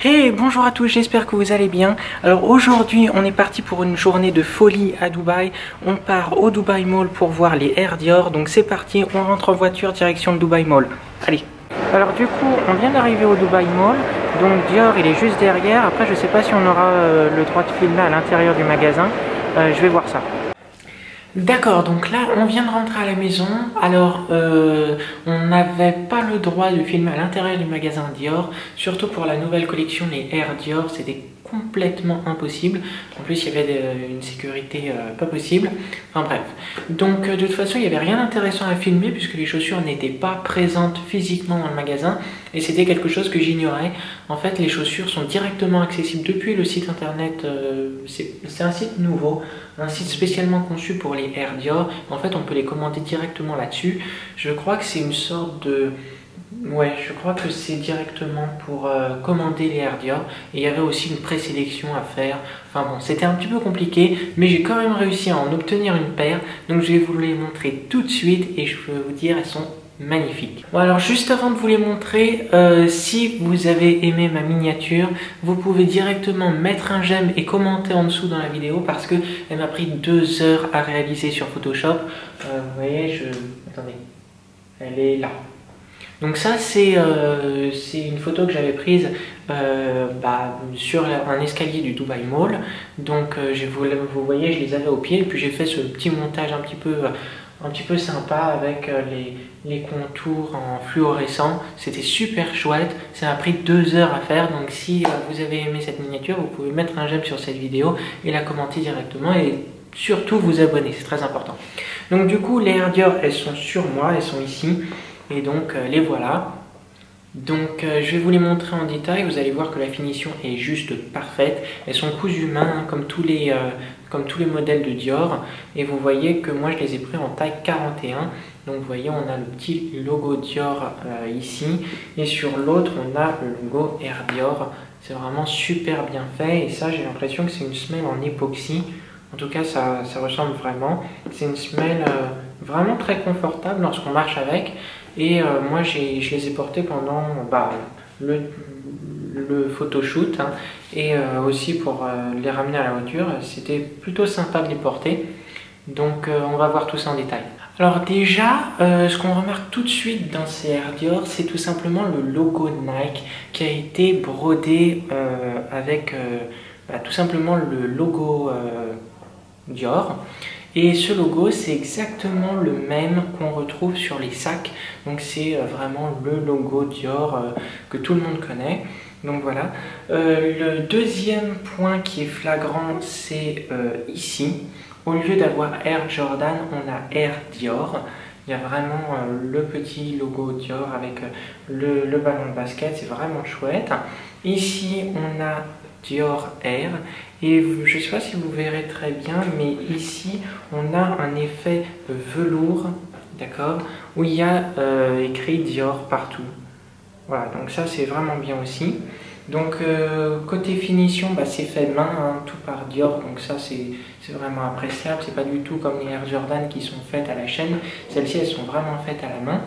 Hey, bonjour à tous, j'espère que vous allez bien. Alors aujourd'hui, on est parti pour une journée de folie à Dubaï. On part au Dubai Mall pour voir les Air Dior. Donc c'est parti, on rentre en voiture direction le Dubai Mall. Allez. Alors du coup, on vient d'arriver au Dubai Mall. Donc Dior, il est juste derrière. Après, je sais pas si on aura le droit de filmer à l'intérieur du magasin. Je vais voir ça. D'accord, donc là on vient de rentrer à la maison. Alors on n'avait pas le droit de filmer à l'intérieur du magasin Dior, surtout pour la nouvelle collection, les Air Dior, c'était complètement impossible. En plus il y avait une sécurité pas possible. Enfin bref, donc de toute façon il n'y avait rien d'intéressant à filmer puisque les chaussures n'étaient pas présentes physiquement dans le magasin et c'était quelque chose que j'ignorais. En fait les chaussures sont directement accessibles depuis le site internet, c'est un site nouveau, un site spécialement conçu pour les Air Dior. En fait on peut les commander directement là-dessus. Je crois que c'est une sorte de... Ouais, je crois que c'est directement pour commander les Air Dior. Et il y avait aussi une présélection à faire. Enfin bon, c'était un petit peu compliqué, mais j'ai quand même réussi à en obtenir une paire. Donc je vais vous les montrer tout de suite et je peux vous dire, elles sont magnifiques. Bon alors juste avant de vous les montrer, si vous avez aimé ma miniature, vous pouvez directement mettre un j'aime et commenter en dessous dans la vidéo parce que elle m'a pris 2 heures à réaliser sur Photoshop. Vous voyez, attendez, elle est là. Donc ça c'est une photo que j'avais prise sur un escalier du Dubai Mall. Donc vous voyez, je les avais au pied et puis j'ai fait ce petit montage un petit peu sympa avec les contours en fluorescent. C'était super chouette, ça m'a pris 2 heures à faire. Donc si vous avez aimé cette miniature, vous pouvez mettre un j'aime sur cette vidéo et la commenter directement et surtout vous abonner, c'est très important. Donc du coup les Air Dior, elles sont sur moi, elles sont ici. Et donc les voilà. Donc je vais vous les montrer en détail. Vous allez voir que la finition est juste parfaite. Elles sont cousues main comme tous les modèles de Dior. Et vous voyez que moi je les ai pris en taille 41. Donc vous voyez, on a le petit logo Dior ici. Et sur l'autre on a le logo Air Dior. C'est vraiment super bien fait. Et ça, j'ai l'impression que c'est une semelle en époxy. En tout cas ça ressemble vraiment. C'est une semelle vraiment très confortable lorsqu'on marche avec. Et moi je les ai portés pendant le photoshoot et aussi pour les ramener à la voiture. C'était plutôt sympa de les porter. Donc on va voir tout ça en détail. Alors déjà, ce qu'on remarque tout de suite dans ces Air Dior, c'est tout simplement le logo Nike qui a été brodé avec tout simplement le logo Dior. Et ce logo, c'est exactement le même qu'on retrouve sur les sacs. Donc c'est vraiment le logo Dior que tout le monde connaît. Donc voilà. Le deuxième point qui est flagrant, c'est ici. Au lieu d'avoir Air Jordan, on a Air Dior. Il y a vraiment le petit logo Dior avec le ballon de basket. C'est vraiment chouette. Ici, on a Dior Air et je ne sais pas si vous verrez très bien, mais ici on a un effet velours, d'accord, où il y a écrit Dior partout. Voilà, donc ça c'est vraiment bien aussi. Donc côté finition, c'est fait main, tout par Dior, donc ça c'est vraiment appréciable. C'est pas du tout comme les Air Jordan qui sont faites à la chaîne. Celles-ci elles sont vraiment faites à la main.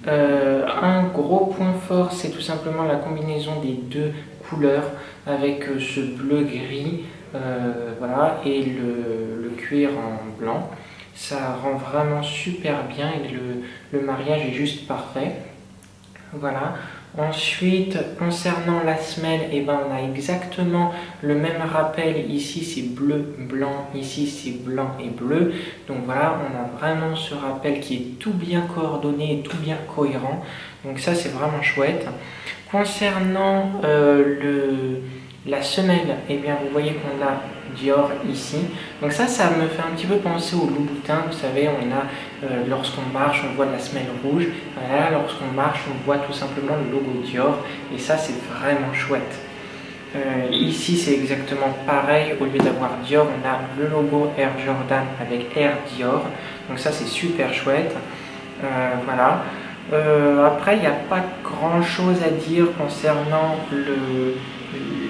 Un gros point fort, c'est tout simplement la combinaison des deux couleurs avec ce bleu gris, voilà, et le cuir en blanc. Ça rend vraiment super bien et le mariage est juste parfait. Voilà. Ensuite, concernant la semelle, on a exactement le même rappel. Ici c'est bleu, blanc, ici c'est blanc et bleu. Donc voilà, on a vraiment ce rappel qui est tout bien coordonné et tout bien cohérent. Donc ça c'est vraiment chouette. Concernant la semelle, vous voyez qu'on a Dior ici. Donc ça me fait un petit peu penser au Louboutin. Vous savez, on a lorsqu'on marche, on voit la semelle rouge. Là, lorsqu'on marche, on voit tout simplement le logo Dior. Et ça, c'est vraiment chouette. Ici, c'est exactement pareil. Au lieu d'avoir Dior, on a le logo Air Jordan avec Air Dior. Donc ça, c'est super chouette. Voilà. Après, il n'y a pas grand chose à dire concernant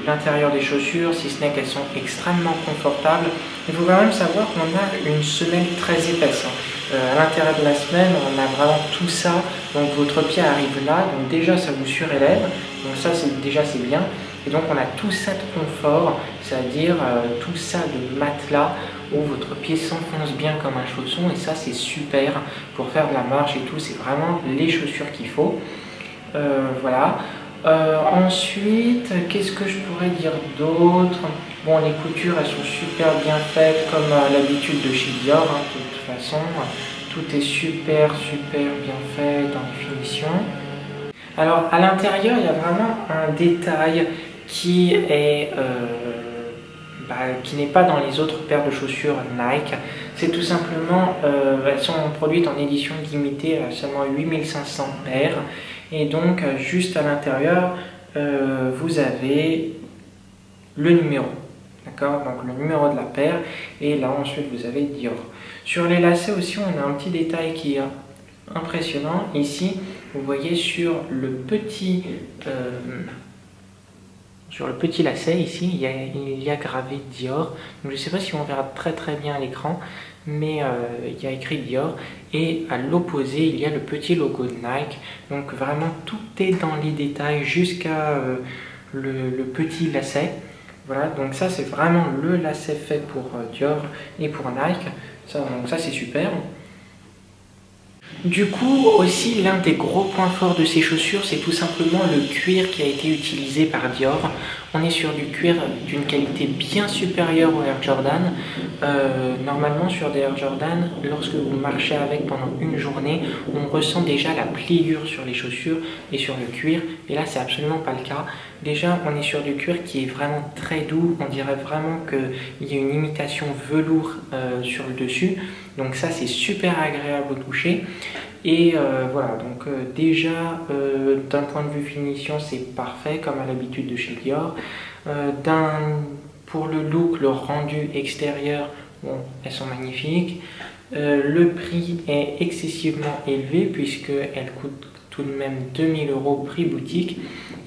l'intérieur des chaussures, si ce n'est qu'elles sont extrêmement confortables. Il faut quand même savoir qu'on a une semelle très épaisse. À l'intérieur de la semelle, on a vraiment tout ça. Donc votre pied arrive là, donc déjà ça vous surélève. Donc ça, déjà c'est bien. Et donc on a tout ça de confort, c'est-à-dire tout ça de matelas où votre pied s'enfonce bien comme un chausson, et ça c'est super pour faire de la marche et tout, c'est vraiment les chaussures qu'il faut. Voilà. Ensuite, qu'est-ce que je pourrais dire d'autre? Bon, les coutures elles sont super bien faites comme à l'habitude de chez Dior, hein, de toute façon. Tout est super bien fait dans les finitions. Alors à l'intérieur, il y a vraiment un détail qui est qui n'est pas dans les autres paires de chaussures Nike. C'est tout simplement, elles sont produites en édition limitée à seulement 8500 paires. Et donc juste à l'intérieur, vous avez le numéro. D'accord, donc le numéro de la paire, et là ensuite vous avez Dior. Sur les lacets aussi, on a un petit détail qui est impressionnant. Ici, vous voyez sur le petit lacet, ici, il y a gravé Dior. Donc, je ne sais pas si on verra très bien à l'écran, mais il y a écrit Dior. Et à l'opposé, il y a le petit logo de Nike. Donc vraiment, tout est dans les détails jusqu'à le petit lacet. Voilà, donc ça c'est vraiment le lacet fait pour Dior et pour Nike. Donc ça c'est super. Du coup, aussi, l'un des gros points forts de ces chaussures, c'est tout simplement le cuir qui a été utilisé par Dior. On est sur du cuir d'une qualité bien supérieure aux Air Jordan. Normalement, sur des Air Jordan, lorsque vous marchez avec pendant une journée, on ressent déjà la pliure sur les chaussures et sur le cuir. Et là, c'est absolument pas le cas. Déjà, on est sur du cuir qui est vraiment très doux. On dirait vraiment qu'il y a une imitation velours sur le dessus. Donc ça, c'est super agréable au toucher. Et voilà, donc déjà, d'un point de vue finition, c'est parfait, comme à l'habitude de chez Dior. Pour le look, le rendu extérieur, bon, elles sont magnifiques. Le prix est excessivement élevé, puisqu'elles coûtent tout de même 2000 € prix boutique.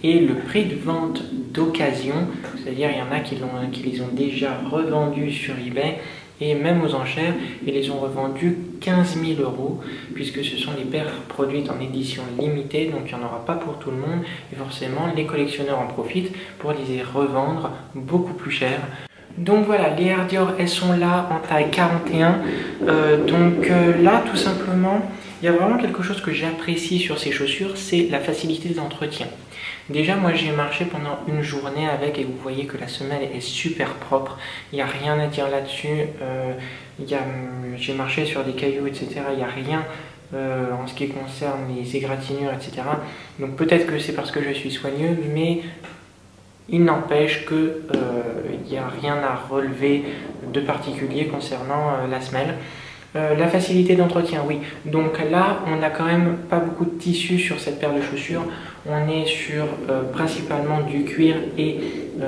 Et le prix de vente d'occasion, c'est-à-dire il y en a qui les ont déjà revendus sur eBay, et même aux enchères, ils les ont revendus 15 000 €, puisque ce sont des paires produites en édition limitée, donc il n'y en aura pas pour tout le monde, et forcément les collectionneurs en profitent pour les revendre beaucoup plus cher. Donc voilà, les Air Dior, elles sont là en taille 41, là tout simplement, il y a vraiment quelque chose que j'apprécie sur ces chaussures, c'est la facilité d'entretien. Déjà, moi j'ai marché pendant une journée avec, et vous voyez que la semelle est super propre, il n'y a rien à dire là-dessus, j'ai marché sur des cailloux, etc., il n'y a rien en ce qui concerne les égratignures, etc. Donc peut-être que c'est parce que je suis soigneux, mais il n'empêche qu'il n'y a rien à relever de particulier concernant la semelle. La facilité d'entretien, oui. Donc là, on n'a quand même pas beaucoup de tissu sur cette paire de chaussures. On est sur principalement du cuir et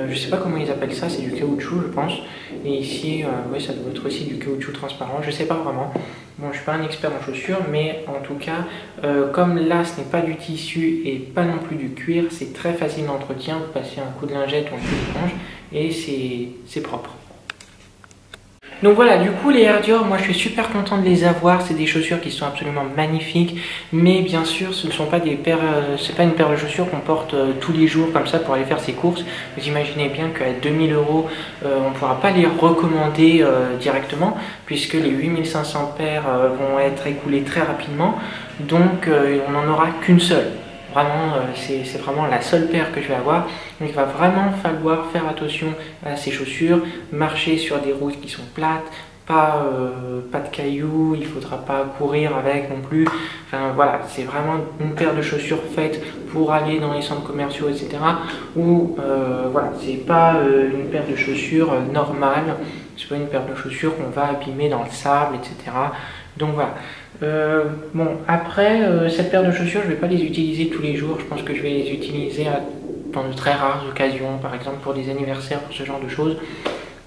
je sais pas comment ils appellent ça, c'est du caoutchouc, je pense. Et ici, oui, ça doit être aussi du caoutchouc transparent, je sais pas vraiment. Bon, je suis pas un expert en chaussures, mais en tout cas, comme là, ce n'est pas du tissu et pas non plus du cuir, c'est très facile d'entretien. Vous passez un coup de lingette ou un coup d'éponge et c'est propre. Donc voilà, du coup les Air Dior, moi je suis super content de les avoir, c'est des chaussures qui sont absolument magnifiques, mais bien sûr ce ne sont pas des paires, c'est pas une paire de chaussures qu'on porte tous les jours comme ça pour aller faire ses courses. Vous imaginez bien qu'à 2000 €, on ne pourra pas les recommander directement, puisque les 8500 paires vont être écoulées très rapidement, donc on n'en aura qu'une seule. Vraiment, c'est vraiment la seule paire que je vais avoir. Donc il va vraiment falloir faire attention à ces chaussures, marcher sur des routes qui sont plates, pas de cailloux, il ne faudra pas courir avec non plus. Enfin voilà, c'est vraiment une paire de chaussures faite pour aller dans les centres commerciaux, etc. Ou voilà, c'est pas une paire de chaussures normale, c'est pas une paire de chaussures qu'on va abîmer dans le sable, etc. Donc voilà. Bon, après, cette paire de chaussures, je ne vais pas les utiliser tous les jours. Je pense que je vais les utiliser dans de très rares occasions, par exemple pour des anniversaires, pour ce genre de choses.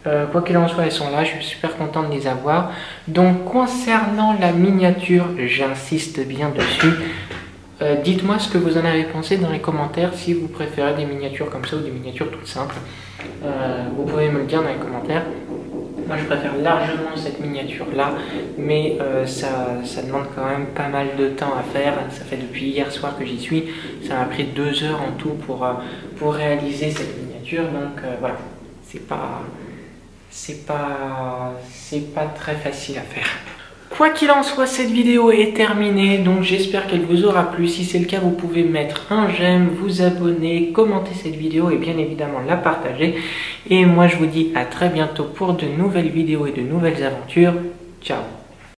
Quoi qu'il en soit, elles sont là, je suis super content de les avoir. Donc, concernant la miniature, j'insiste bien dessus. Dites-moi ce que vous en avez pensé dans les commentaires, si vous préférez des miniatures comme ça ou des miniatures toutes simples. Vous pouvez me le dire dans les commentaires. Moi je préfère largement cette miniature là, mais ça demande quand même pas mal de temps à faire. Ça fait depuis hier soir que j'y suis, ça m'a pris 2 heures en tout pour réaliser cette miniature, donc voilà, c'est pas très facile à faire. Quoi qu'il en soit, cette vidéo est terminée, donc j'espère qu'elle vous aura plu. Si c'est le cas, vous pouvez mettre un j'aime, vous abonner, commenter cette vidéo et bien évidemment la partager. Et moi je vous dis à très bientôt pour de nouvelles vidéos et de nouvelles aventures. Ciao!